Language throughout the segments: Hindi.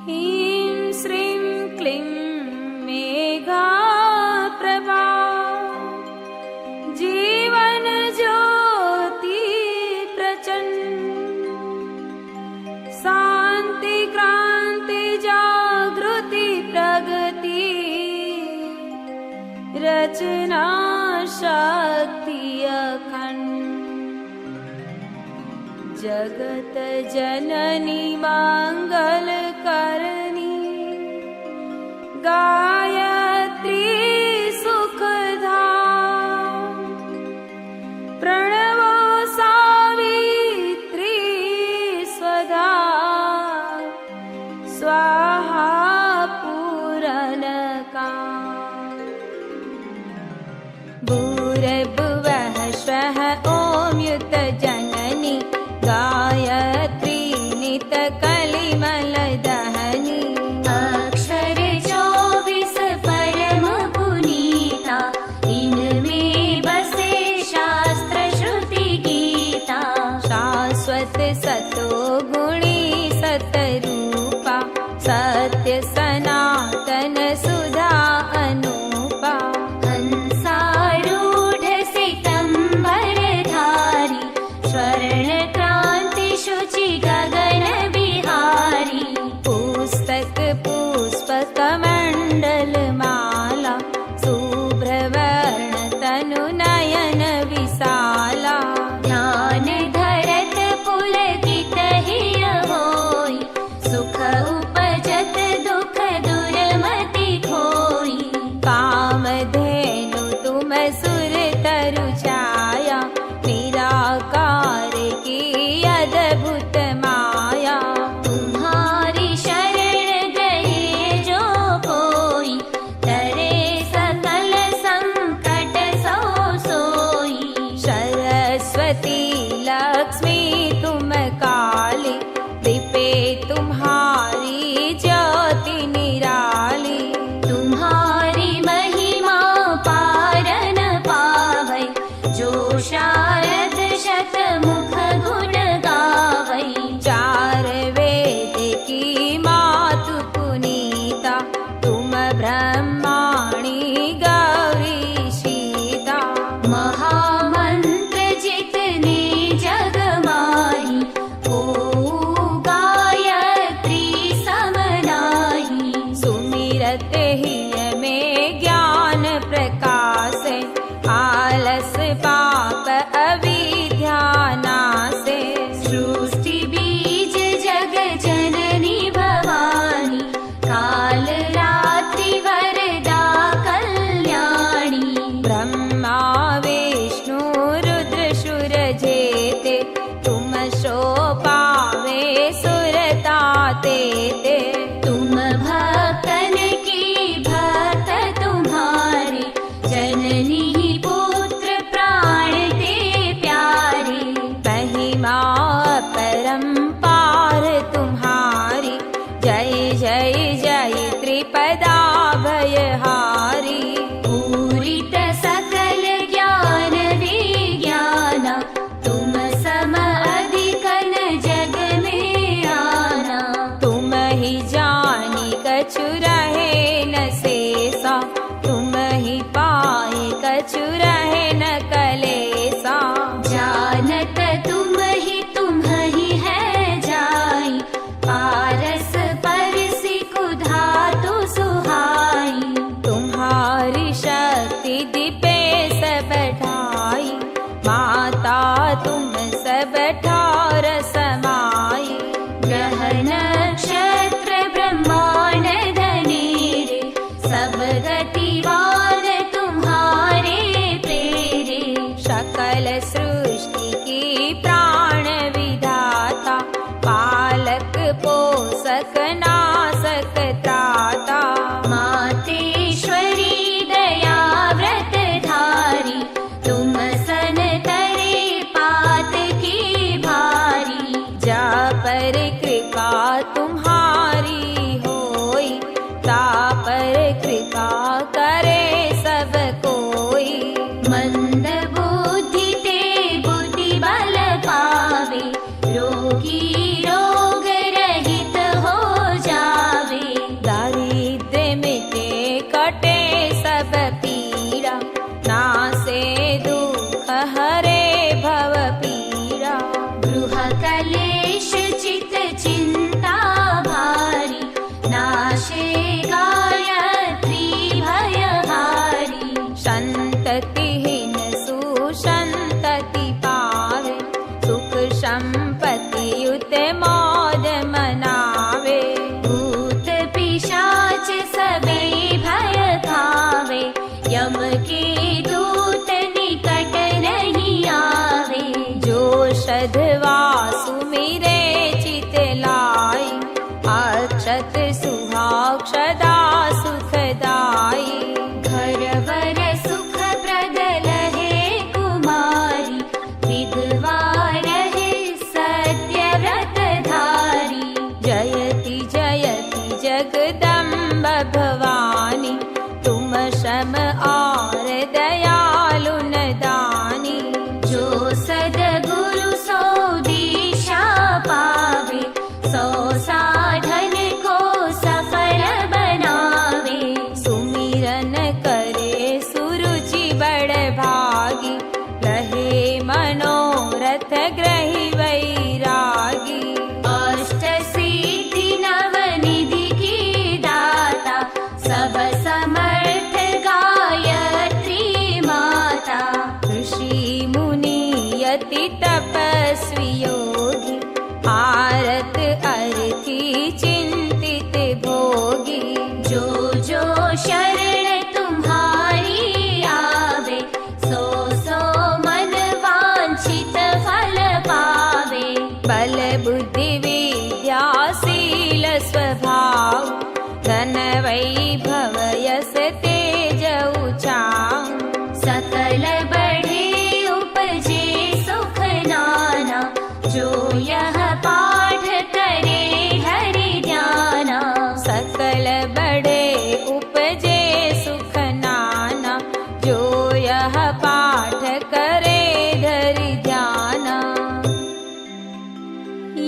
ह्रीं श्रीं क्लीं मेघा प्रभा जीवन ज्योति प्रचंड शांति क्रांति जागृति प्रगति रचना शक्ति अखंड जगत जननी मंगल करनी गायत्री सुखधाम प्रणवो सावित्री स्वधा स्वाहा पूरणका भूर्भुवः स्वः ॐ युत जननी गायत्री नित कलिमल दहनी अक्षर 24 परम पुनीता इनमें बसे शास्त्र श्रुति गीता शाश्वत सतो गुणी सतरूपा सत्य सनातन सुधा अनुपा हंसारूढ़ सितंबरधारी स्वर्ण क्रांति शुचि गगन बिहारी पुस्तक पुष्प कमंडल माला शुभ्रवर्ण तनु नयन विशाला ध्यान धरत पुलकित हिय होई सुख उपजत दुख दुर्मति खोई कामधेनु तुम सुर तरु छाया निराकार की अद्भुत माया तुम्हारी शरण गए जो कोई तरे सकल संकट सो सोई सरस्वती लक्ष्मी तुम काली दीपे तुम्हारी ज्योति निराली तुम्हारी महिमा पार न पावै जो शारद शतमुख गुण गावै चार वेद की मातु पुनीता तुम ब्रह्माणी गौरी सीता महामंत्र जितने जग माही ओ गायत्री समनाही सुमिरत ही में ज्ञान प्रकाश आलस पाप अविद्या नासे सृष्टि बीज जग जननी भवानी काल रात्रि वरदा कल्याणी ब्रह्मा विष्णु रुद्र सुर जेते तुम शो पावे सुरता तेते तुम भक्तन की भक्त तुम्हारे जननी पुत्र प्राण ते प्यारे महिमा परंपार तुम्हारी जय जय जय त्रिपदा भयहारी पूरित सकल ज्ञान विज्ञान तुम सम अधिक न जग में आना तुम ही जानी कछु रहे न शेषा तुम ही पाए कछु रहे न कलेसा जानत तुम ही है जाई पारस परसि कुधातु सुहाई तुम्हारी शक्ति दीपे सब ढाई माता तुम सब ठार समाई ग्रह नक्षत्र ब्रह्मांड धनेरे सब गतिवान तुम्हारे प्रेरे सकल सृष्टि की प्राण विधाता पालक पोषक नाशक त्राता मातेश्वरी दया व्रत धारी तुम सन तरे पात की भारी जा पर कृपा तुम्हारी होई ता पर कृपा करे सब कोई मंद बुद्धि ते बुद्धि बल पावे रोगी रोग रहित हो जावे शील स्वभाव, धन वैभव यस तेज ऊंचाऊ। सकल बढ़े उपजे सुख नाना, जो यह पाठ करे हरि ध्याना। सकल बड़े उपजे सुख नाना, जो यह पाठ करे धरि ध्याना।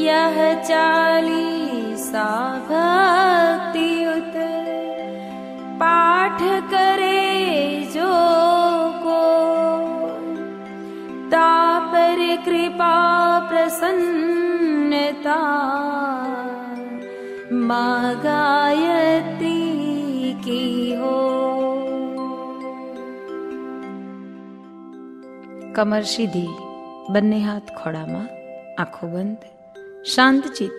यह 40 भक्ति उत पाठ करे जो को, तापर कृपा प्रसन्नता, माँ गायत्री की हो। कमर सीधी, बन्ने हाथ खोड़ामा, आँखों बंद, शांत चित,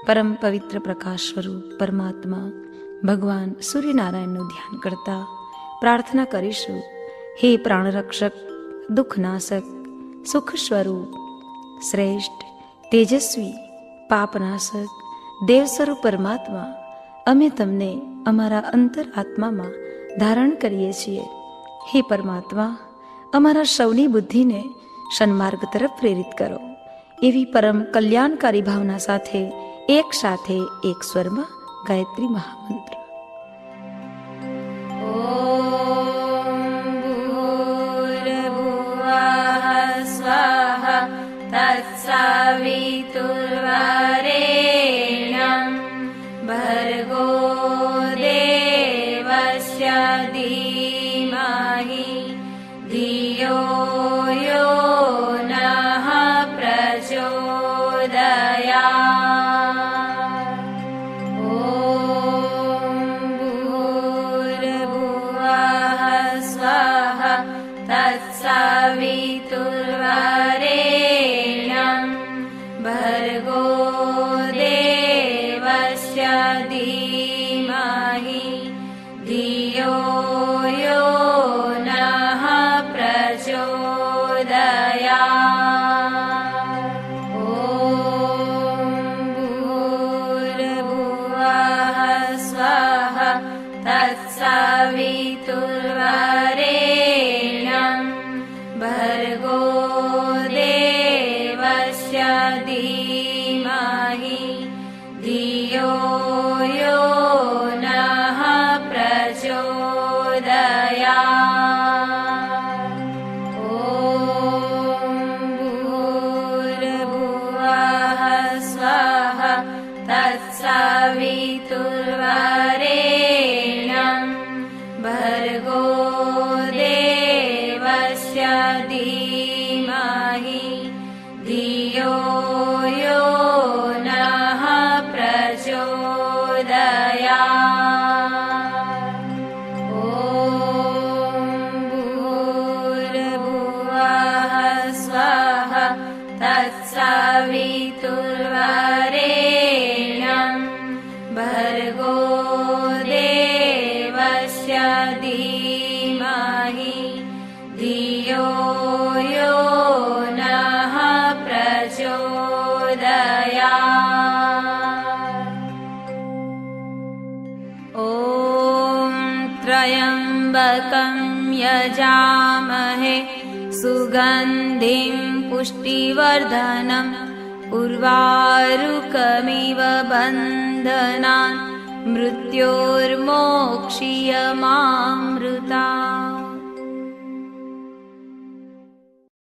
परम पवित्र प्रकाश स्वरूप परमात्मा भगवान सूर्यनारायणનું ધ્યાન કરતા પ્રાર્થના કરીશું। હે પ્રાણરક્ષક, દુઃખનાશક, સુખ સ્વરૂપ, શ્રેષ્ઠ, તેજસ્વી, પાપનાશક, દેવ સ્વરૂપ પરમાત્મા, અમે તમને અમારા અંતર આત્મામાં ધારણ કરીએ છીએ। હે પરમાત્મા, અમારા સૌની બુદ્ધિને સન્માર્ગ તરફ પ્રેરિત કરો। એવી પરમ કલ્યાણકારી ભાવના સાથે એક સાથે એક સ્વરમાં ગાયત્રી महामंत्र। ओम भूर्भुवः स्वः तत्सवितुर्वरेण्यं भर्गो देवस्य धीमहि धियो यो नः प्रचोदयात्। तत्सवितुर्वरेण्यं भर्गो देवस्य धीमहि धियो यो नः प्रचोदयात्। ॐ भूर्भुवः स्वः तत्सवितुर्वरेण्यं भर्गो देवस्य धीमहि धियो यो नः प्रचोदयात्। ॐ भूर्भुवः स्वः तत्सवितुर्वरेण्यं भर्गो देवस्य धीमहि धियो यो नः प्रचोदयात्। ॐ भूर्भुवः स्वः तत्सवितुर्वरेण्यं भर्गो देवस्य धीमहि धियो यो नः प्रचोदयात्। ॐ त्र्यम्बकं यजामहे सुगन्धिं पुष्टिवर्धनम् उर्वारुकमिव बन्धनान् मृत्योर्मोक्षीयमामृतात्।